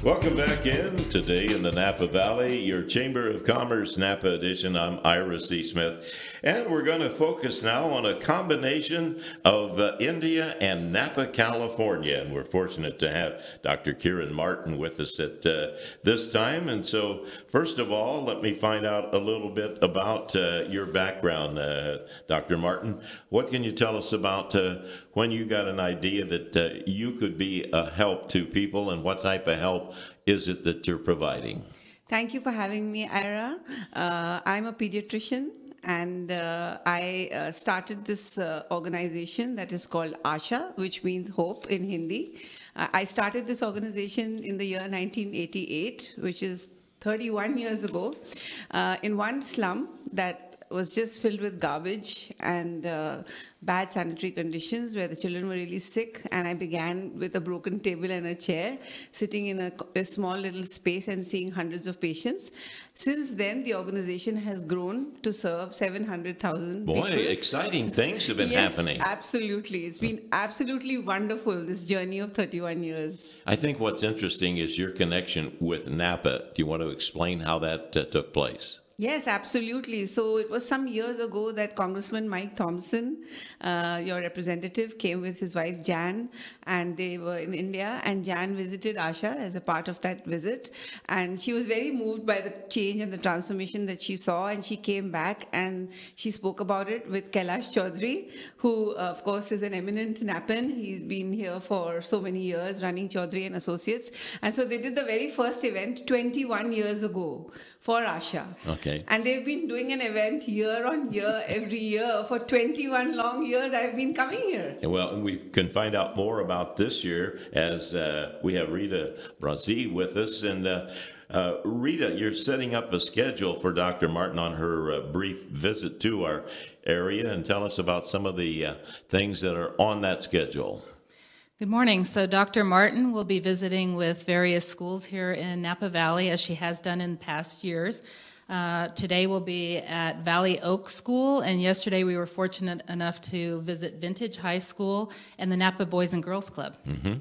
Welcome back in today in the Napa Valley, your Chamber of Commerce Napa edition. I'm Ira Smith, and we're going to focus now on a combination of India and Napa, California. And we're fortunate to have Dr. Kiran Martin with us at this time. And so, first of all, let me find out a little bit about your background, Dr. Martin. What can you tell us about when you got an idea that you could be a help to people, and what type of help is it that you're providing? Thank you for having me, Ira. I'm a pediatrician, and I started this organization that is called Asha, which means hope in Hindi. I started this organization in the year 1988, which is 31 years ago, in one slum that was just filled with garbage and bad sanitary conditions where the children were really sick. And I began with a broken table and a chair, sitting in a small little space and seeing hundreds of patients. Since then, the organization has grown to serve 700,000 people. Boy, exciting things have been happening. Yes, absolutely. It's been absolutely wonderful, this journey of 31 years. I think what's interesting is your connection with Napa. Do you want to explain how that took place? Yes, absolutely. So it was some years ago that Congressman Mike Thompson, your representative, came with his wife Jan, and they were in India, and Jan visited Asha as a part of that visit. And she was very moved by the change and the transformation that she saw, and she came back and she spoke about it with Kailash Chaudhary, who, of course, is an eminent Napan. He's been here for so many years, running Chaudhary and Associates. And so they did the very first event 21 years ago for Asha. Okay. And they've been doing an event year on year, every year. For 21 long years, I've been coming here. Well, we can find out more about this year as we have Rita Brazzi with us. And Rita, you're setting up a schedule for Dr. Martin on her brief visit to our area. And tell us about some of the things that are on that schedule. Good morning. So Dr. Martin will be visiting with various schools here in Napa Valley, as she has done in past years. Today we'll be at Valley Oak School, and yesterday we were fortunate enough to visit Vintage High School and the Napa Boys and Girls Club. Mm-hmm.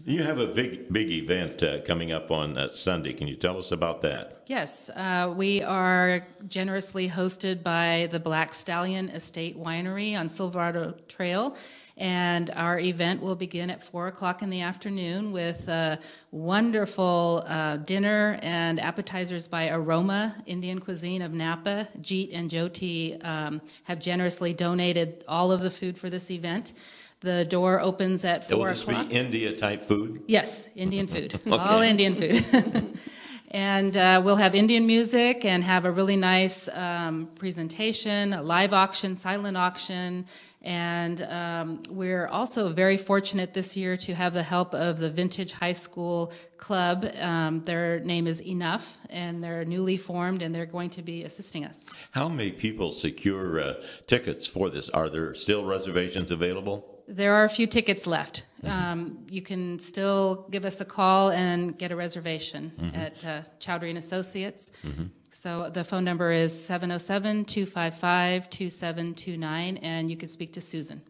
You have a big event coming up on Sunday. Can you tell us about that? Yes, we are generously hosted by the Black Stallion Estate Winery on Silverado Trail. And our event will begin at 4 o'clock in the afternoon with a wonderful dinner and appetizers by Aroma Indian Cuisine of Napa. Jeet and Jyoti have generously donated all of the food for this event. The door opens at 4 o'clock. Will this be India-type food? Yes, Indian food. Okay. All Indian food. And we'll have Indian music and have a really nice presentation, a live auction, silent auction. And we're also very fortunate this year to have the help of the Vintage High School Club. Their name is Enough, and they're newly formed, and they're going to be assisting us. How may people secure tickets for this? Are there still reservations available? There are a few tickets left. You can still give us a call and get a reservation at Chowdhury and Associates. So the phone number is 707-255-2729, and you can speak to Susan.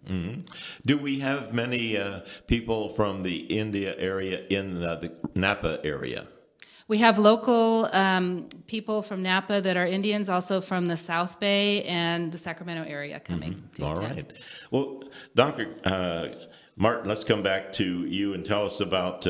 Do we have many people from the India area in the Napa area? We have local people from Napa that are Indians, also from the South Bay and the Sacramento area coming to All attend. right. Well, Dr. Martin, let's come back to you and tell us about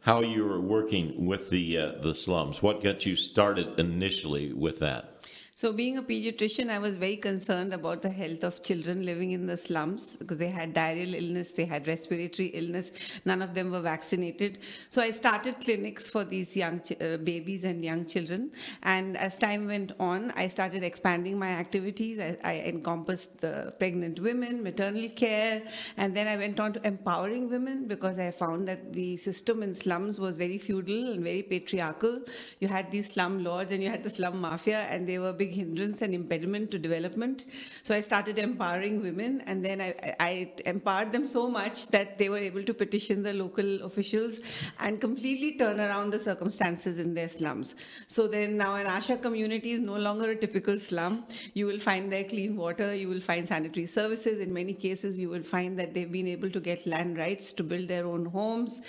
how you were working with the slums. What got you started initially with that? So being a pediatrician, I was very concerned about the health of children living in the slums because they had diarrheal illness, they had respiratory illness, none of them were vaccinated. So I started clinics for these young babies and young children. And as time went on, I started expanding my activities. I encompassed the pregnant women, maternal care, and then I went on to empowering women because I found that the system in slums was very feudal and very patriarchal. You had these slum lords and you had the slum mafia, and they were big big hindrance and impediment to development. So I started empowering women, and then I empowered them so much that they were able to petition the local officials and completely turn around the circumstances in their slums. So then now an Asha community is no longer a typical slum. You will find there clean water, you will find sanitary services. In many cases, you will find that they've been able to get land rights to build their own homes.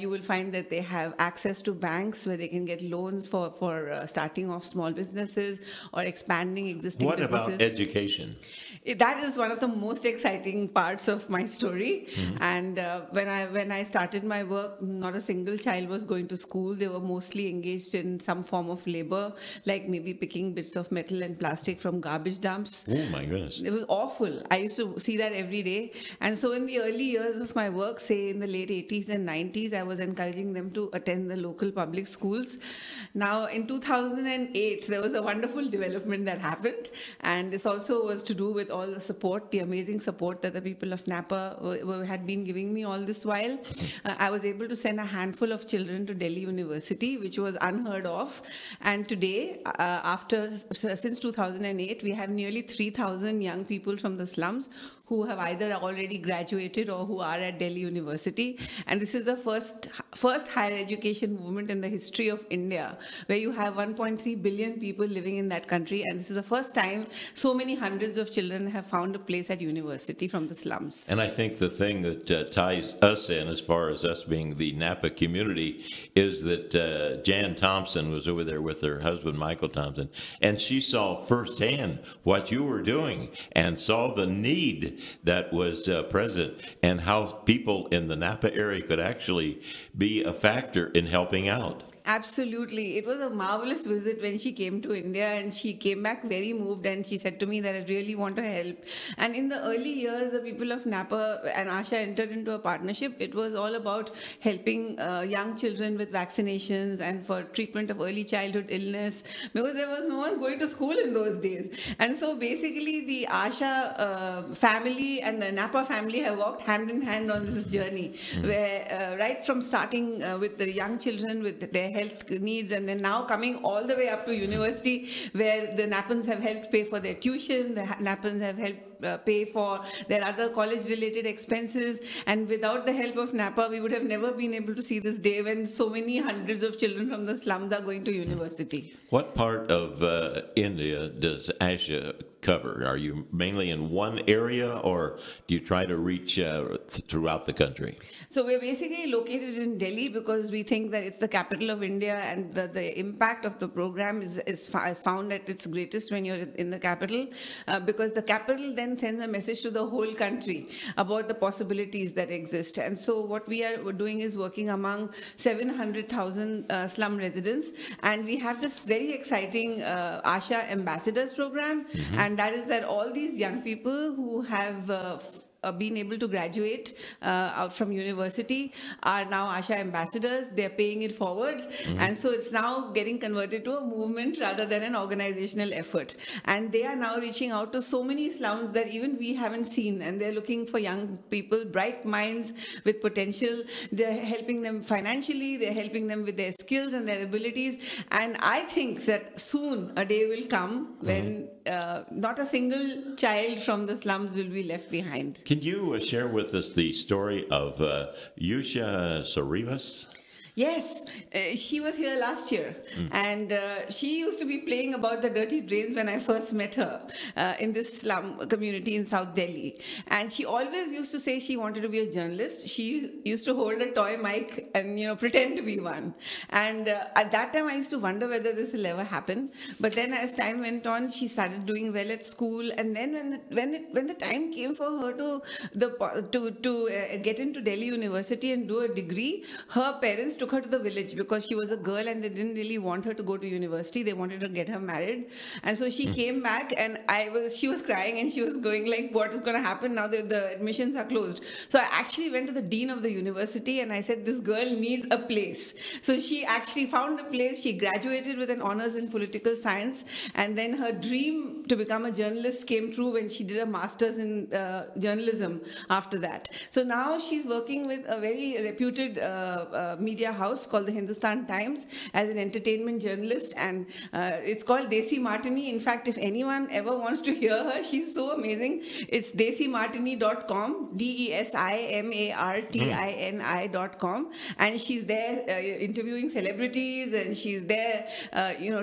You will find that they have access to banks where they can get loans for starting off small businesses or expanding existing businesses. What about education? That is one of the most exciting parts of my story. And when I started my work, not a single child was going to school. They were mostly engaged in some form of labor, like maybe picking bits of metal and plastic from garbage dumps. Oh my goodness. It was awful. I used to see that every day. And so in the early years of my work, say in the late 80s and 90s, I was encouraging them to attend the local public schools. Now in 2008, there was a wonderful development that happened. And this also was to do with all the support, the amazing support that the people of Napa had been giving me all this while. I was able to send a handful of children to Delhi University, which was unheard of. And today, since 2008, we have nearly 3,000 young people from the slums who have either already graduated or who are at Delhi University. And this is the first higher education movement in the history of India, where you have 1.3 billion people living in that country. And this is the first time so many hundreds of children have found a place at university from the slums. And I think the thing that ties us in, as far as us being the Napa community, is that Jan Thompson was over there with her husband, Michael Thompson, and she saw firsthand what you were doing and saw the need that was present and how people in the Napa area could actually be a factor in helping out. Absolutely. It was a marvelous visit when she came to India, and she came back very moved, and she said to me that I really want to help. And in the early years, the people of Napa and Asha entered into a partnership. It was all about helping young children with vaccinations and for treatment of early childhood illness, because there was no one going to school in those days. And so basically the Asha family and the Napa family have walked hand in hand on this journey, where right from starting with the young children with their health needs, and then now coming all the way up to university, where the Napans have helped pay for their tuition, the Napans have helped pay for their other college-related expenses. And without the help of Napa, we would have never been able to see this day when so many hundreds of children from the slums are going to university. What part of India does Asha cover? Are you mainly in one area, or do you try to reach throughout the country? So we're basically located in Delhi because we think that it's the capital of India, and the impact of the program is found at its greatest when you're in the capital, because the capital then sends a message to the whole country about the possibilities that exist. And so what we are doing is working among 700,000 slum residents, and we have this very exciting Asha Ambassadors program, and that is that all these young people who have been able to graduate out from university are now Asha ambassadors. They're paying it forward. And so it's now getting converted to a movement rather than an organizational effort. And they are now reaching out to so many slums that even we haven't seen. And they're looking for young people, bright minds with potential. They're helping them financially. They're helping them with their skills and their abilities. And I think that soon a day will come when not a single child from the slums will be left behind. Can you share with us the story of Yusha Sarivas? Yes, she was here last year, and she used to be playing about the dirty drains when I first met her in this slum community in South Delhi. And she always used to say she wanted to be a journalist. She used to hold a toy mic and pretend to be one. And at that time, I used to wonder whether this will ever happen. But then, as time went on, she started doing well at school. And then, when the time came for her to get into Delhi University and do a degree, her parents took her to the village because she was a girl and they didn't really want her to go to university. They wanted to get her married. And so she came back, and she was crying, and she was going like, what is going to happen now that the admissions are closed? So I actually went to the dean of the university and I said, this girl needs a place. So she actually found a place. She graduated with an honors in political science, and then her dream to become a journalist came true when she did a master's in journalism after that. So now she's working with a very reputed media house called the Hindustan Times as an entertainment journalist, and it's called Desi Martini. In fact, if anyone ever wants to hear her, she's so amazing. It's desimartini.com, DESIMARTINI.com, and she's there interviewing celebrities, and she's there,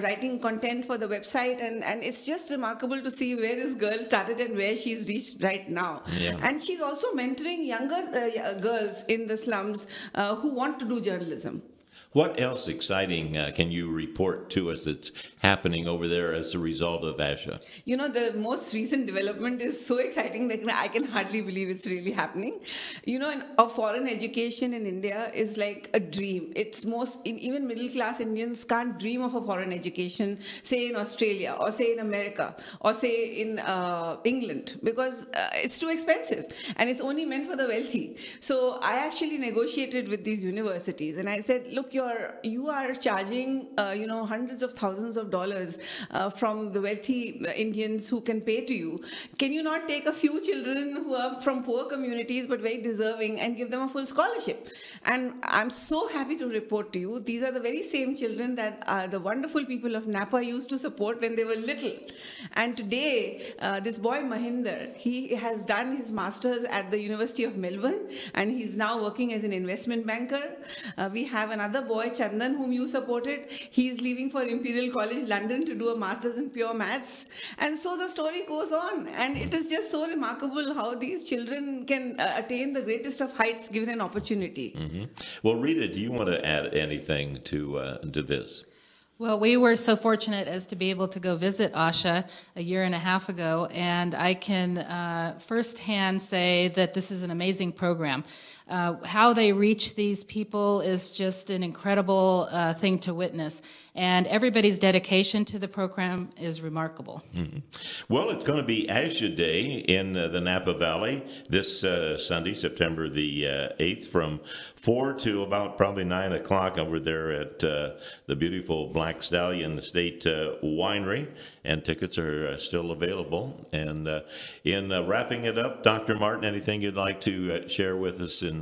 writing content for the website, and it's just remarkable to see where this girl started and where she's reached right now. Yeah. And she's also mentoring younger girls in the slums who want to do journalism. What else exciting can you report to us that's happening over there as a result of Asha? The most recent development is so exciting that I can hardly believe it's really happening. A foreign education in India is like a dream. It's even middle class Indians can't dream of a foreign education, say in Australia, or say in America, or say in England, because it's too expensive and it's only meant for the wealthy. So I actually negotiated with these universities and I said, look, you are charging hundreds of thousands of dollars from the wealthy Indians who can pay to you. Can you not take a few children who are from poor communities but very deserving and give them a full scholarship? And I'm so happy to report to you, these are the very same children that the wonderful people of Napa used to support when they were little. And today, this boy Mahinder, he has done his master's at the University of Melbourne, and he's now working as an investment banker. We have another boy, Chandan, whom you supported. He's leaving for Imperial College London to do a master's in pure maths. And so the story goes on. And it is just so remarkable how these children can attain the greatest of heights given an opportunity. Mm-hmm. Well, Rita, do you want to add anything to this? Well, we were so fortunate as to be able to go visit Asha a year and a half ago, and I can firsthand say that this is an amazing program. How they reach these people is just an incredible thing to witness, and everybody's dedication to the program is remarkable. Mm-hmm. Well, it's going to be Asha Day in the Napa Valley this Sunday, September the 8th, from 4 to about probably 9 o'clock over there at the beautiful Black Stallion Estate Winery, and tickets are still available. And in wrapping it up, Dr. Martin, anything you'd like to share with us in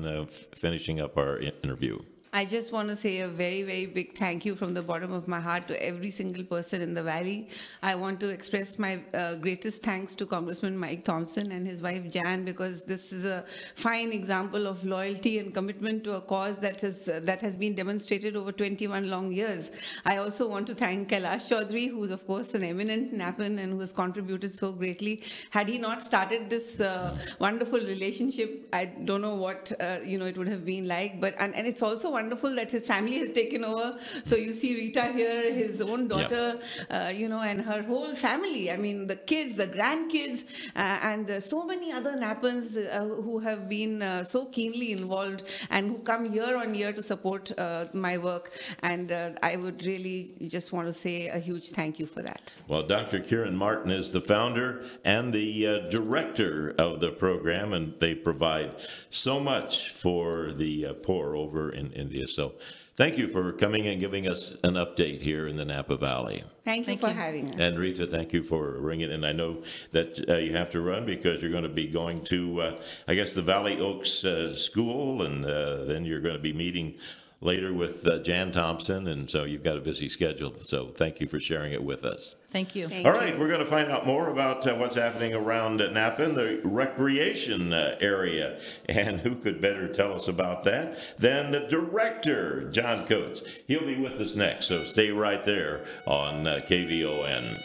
finishing up our interview? I just want to say a very, very big thank you from the bottom of my heart to every single person in the Valley. I want to express my greatest thanks to Congressman Mike Thompson and his wife Jan, because this is a fine example of loyalty and commitment to a cause that has been demonstrated over 21 long years. I also want to thank Kailash Chaudhary, who is of course an eminent Napan and who has contributed so greatly. Had he not started this wonderful relationship, I don't know what it would have been like. But and it's also wonderful that his family has taken over. So you see Rita here, his own daughter, and her whole family. I mean, the kids, the grandkids, and so many other Napans who have been so keenly involved and who come year on year to support my work. And I would really just want to say a huge thank you for that. Well, Dr. Kiran Martin is the founder and the director of the program, and they provide so much for the poor over in India. So thank you for coming and giving us an update here in the Napa Valley. Thank you for having us. And Rita, thank you for ringing in. I know that you have to run because you're going to be going to, I guess, the Valley Oaks School, and then you're going to be meeting later with Jan Thompson, and so you've got a busy schedule. So thank you for sharing it with us. Thank you. All right, we're going to find out more about what's happening around Napa in the recreation area. And who could better tell us about that than the director, John Coates. He'll be with us next, so stay right there on KVON.